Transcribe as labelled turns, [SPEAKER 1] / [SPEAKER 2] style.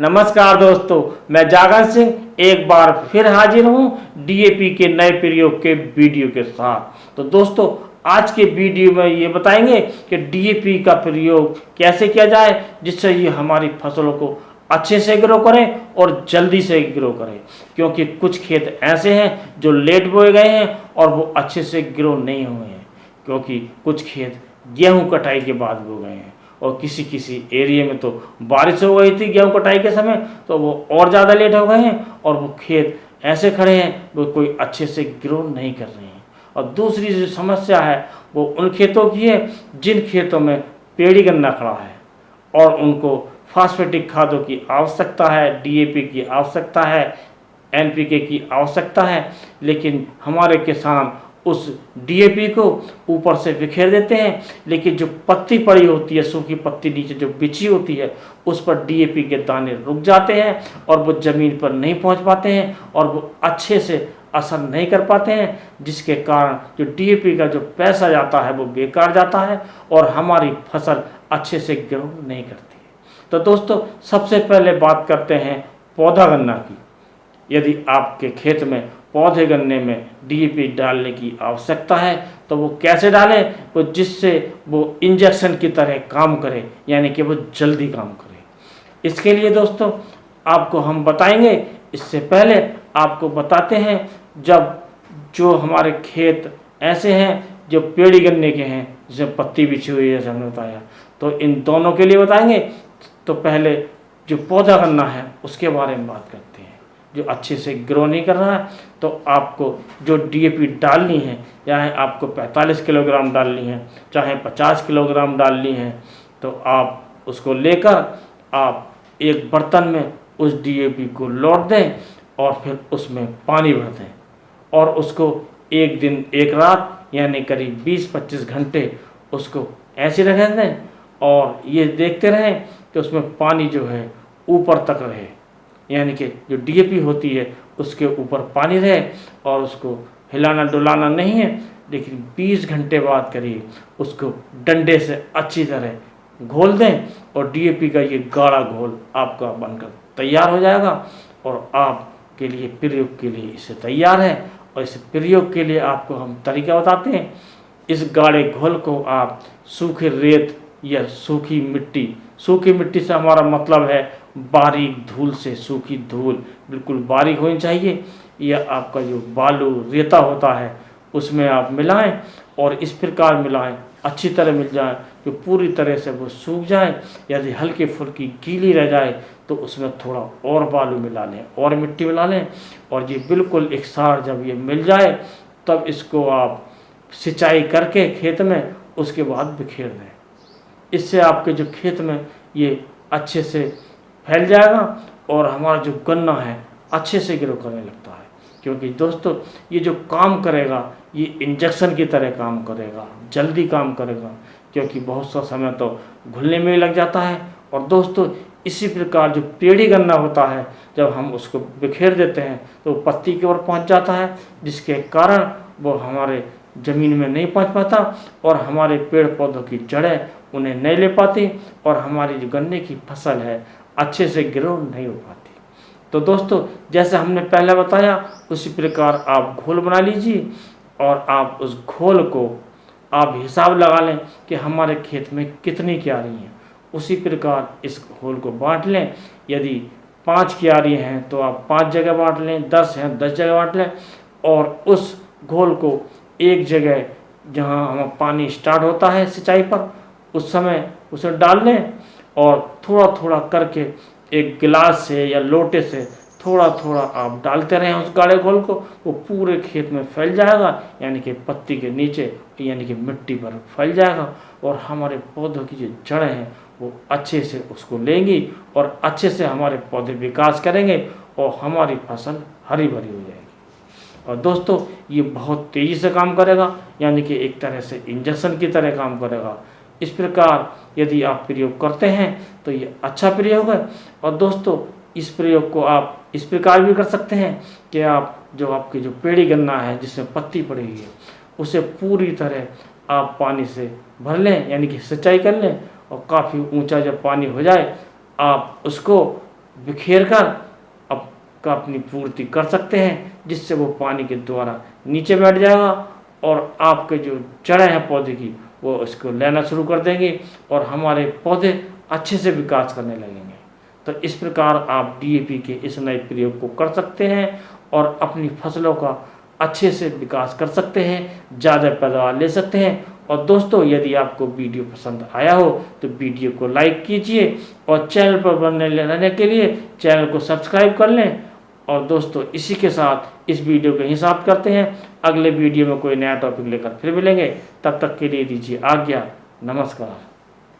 [SPEAKER 1] नमस्कार दोस्तों, मैं जागरण सिंह एक बार फिर हाजिर हूँ डीएपी के नए प्रयोग के वीडियो के साथ। तो दोस्तों, आज के वीडियो में ये बताएंगे कि डीएपी का प्रयोग कैसे किया जाए जिससे ये हमारी फसलों को अच्छे से ग्रो करें और जल्दी से ग्रो करें। क्योंकि कुछ खेत ऐसे हैं जो लेट बोए गए हैं और वो अच्छे से ग्रो नहीं हुए हैं, क्योंकि कुछ खेत गेहूँ कटाई के बाद बो गए हैं और किसी किसी एरिया में तो बारिश हो गई थी गेहूँ कटाई के समय, तो वो और ज़्यादा लेट हो गए हैं और वो खेत ऐसे खड़े हैं वो कोई अच्छे से ग्रो नहीं कर रहे हैं। और दूसरी जो समस्या है वो उन खेतों की है जिन खेतों में पेड़ी गन्ना खड़ा है और उनको फास्फेटिक खादों की आवश्यकता है, डीएपी की आवश्यकता है, एनपीके की आवश्यकता है, लेकिन हमारे किसान उस डीएपी को ऊपर से बिखेर देते हैं, लेकिन जो पत्ती पड़ी होती है, सूखी पत्ती नीचे जो बिछी होती है, उस पर डीएपी के दाने रुक जाते हैं और वो ज़मीन पर नहीं पहुंच पाते हैं और वो अच्छे से असर नहीं कर पाते हैं, जिसके कारण जो डीएपी का जो पैसा जाता है वो बेकार जाता है और हमारी फसल अच्छे से ग्रो नहीं करती है। तो दोस्तों, सबसे पहले बात करते हैं पौधा गन्ना की। यदि आपके खेत में पौधे गन्ने में डीएपी डालने की आवश्यकता है तो वो कैसे डालें, वो जिससे वो इंजेक्शन की तरह काम करे, यानी कि वो जल्दी काम करे। इसके लिए दोस्तों आपको हम बताएंगे। इससे पहले आपको बताते हैं, जब जो हमारे खेत ऐसे हैं जो पेड़ी गन्ने के हैं जिसमें पत्ती बिछी हुई है, जैसे हमने बताया, तो इन दोनों के लिए बताएंगे। तो पहले जो पौधा गन्ना है उसके बारे में बात करते हैं। जो अच्छे से ग्रो नहीं कर रहा है तो आपको जो डीएपी डालनी है, चाहे आपको 45 किलोग्राम डालनी है, चाहे 50 किलोग्राम डालनी है, तो आप उसको लेकर आप एक बर्तन में उस डीएपी को लौट दें और फिर उसमें पानी भर दें और उसको एक दिन एक रात यानी करीब 20-25 घंटे उसको ऐसे रहने दें और ये देखते रहें कि उसमें पानी जो है ऊपर तक रहे, यानी कि जो डीएपी होती है उसके ऊपर पानी रहे और उसको हिलाना डुलाना नहीं है। लेकिन 20 घंटे बाद करीब उसको डंडे से अच्छी तरह घोल दें और डीएपी का ये गाढ़ा घोल आपका बनकर तैयार हो जाएगा और आपके लिए प्रयोग के लिए इसे तैयार है। और इस प्रयोग के लिए आपको हम तरीका बताते हैं। इस गाढ़े घोल को आप सूखे रेत या सूखी मिट्टी से हमारा मतलब है बारीक धूल से, सूखी धूल बिल्कुल बारीक होनी चाहिए, या आपका जो बालू रेता होता है उसमें आप मिलाएं और इस प्रकार मिलाएं, अच्छी तरह मिल जाए, जो पूरी तरह से वो सूख जाए। यदि हल्की फुल्की गीली रह जाए तो उसमें थोड़ा और बालू मिला लें और मिट्टी मिला लें और ये बिल्कुल एक सार जब ये मिल जाए तब इसको आप सिंचाई करके खेत में उसके बाद बिखेर दें। इससे आपके जो खेत में ये अच्छे से फैल जाएगा और हमारा जो गन्ना है अच्छे से ग्रो करने लगता है। क्योंकि दोस्तों, ये जो काम करेगा ये इंजेक्शन की तरह काम करेगा, जल्दी काम करेगा, क्योंकि बहुत सा समय तो घुलने में लग जाता है। और दोस्तों, इसी प्रकार जो पेड़ी गन्ना होता है जब हम उसको बिखेर देते हैं तो पत्ती की ओर पहुँच जाता है, जिसके कारण वो हमारे ज़मीन में नहीं पहुँच पाता और हमारे पेड़ पौधों की जड़ें उन्हें नहीं ले पाती और हमारी जो गन्ने की फसल है अच्छे से ग्रो नहीं हो पाती। तो दोस्तों, जैसे हमने पहले बताया उसी प्रकार आप घोल बना लीजिए और आप उस घोल को आप हिसाब लगा लें कि हमारे खेत में कितनी क्यारी हैं। उसी प्रकार इस घोल को बांट लें। यदि 5 क्यारी हैं तो आप 5 जगह बांट लें, 10 हैं 10 जगह बांट लें और उस घोल को एक जगह जहाँ हम पानी स्टार्ट होता है सिंचाई पर उस समय उसे डाल लें और थोड़ा थोड़ा करके एक गिलास से या लोटे से थोड़ा थोड़ा आप डालते रहें उस गाढ़े घोल को। वो पूरे खेत में फैल जाएगा, यानी कि पत्ती के नीचे यानी कि मिट्टी पर फैल जाएगा और हमारे पौधों की जो जड़ें हैं वो अच्छे से उसको लेंगी और अच्छे से हमारे पौधे विकास करेंगे और हमारी फसल हरी भरी हो जाएगी। और दोस्तों, ये बहुत तेज़ी से काम करेगा, यानी कि एक तरह से इंजेक्शन की तरह काम करेगा। इस प्रकार यदि आप प्रयोग करते हैं तो ये अच्छा प्रयोग है। और दोस्तों, इस प्रयोग को आप इस प्रकार भी कर सकते हैं कि आप जो आपकी जो पेड़ी गन्ना है जिसमें पत्ती पड़ी हुई है उसे पूरी तरह आप पानी से भर लें, यानी कि सिंचाई कर लें और काफ़ी ऊंचा जब पानी हो जाए आप उसको बिखेर कर अपनी पूर्ति कर सकते हैं, जिससे वो पानी के द्वारा नीचे बैठ जाएगा और आपके जो जड़ें हैं पौधे की वो इसको लेना शुरू कर देंगे और हमारे पौधे अच्छे से विकास करने लगेंगे। तो इस प्रकार आप डीएपी के इस नए प्रयोग को कर सकते हैं और अपनी फसलों का अच्छे से विकास कर सकते हैं, ज़्यादा पैदावार ले सकते हैं। और दोस्तों, यदि आपको वीडियो पसंद आया हो तो वीडियो को लाइक कीजिए और चैनल पर बने रहने के लिए चैनल को सब्सक्राइब कर लें। और दोस्तों, इसी के साथ इस वीडियो को यहीं समाप्त करते हैं। अगले वीडियो में कोई नया टॉपिक लेकर फिर मिलेंगे, तब तक के लिए दीजिए आज्ञा। नमस्कार।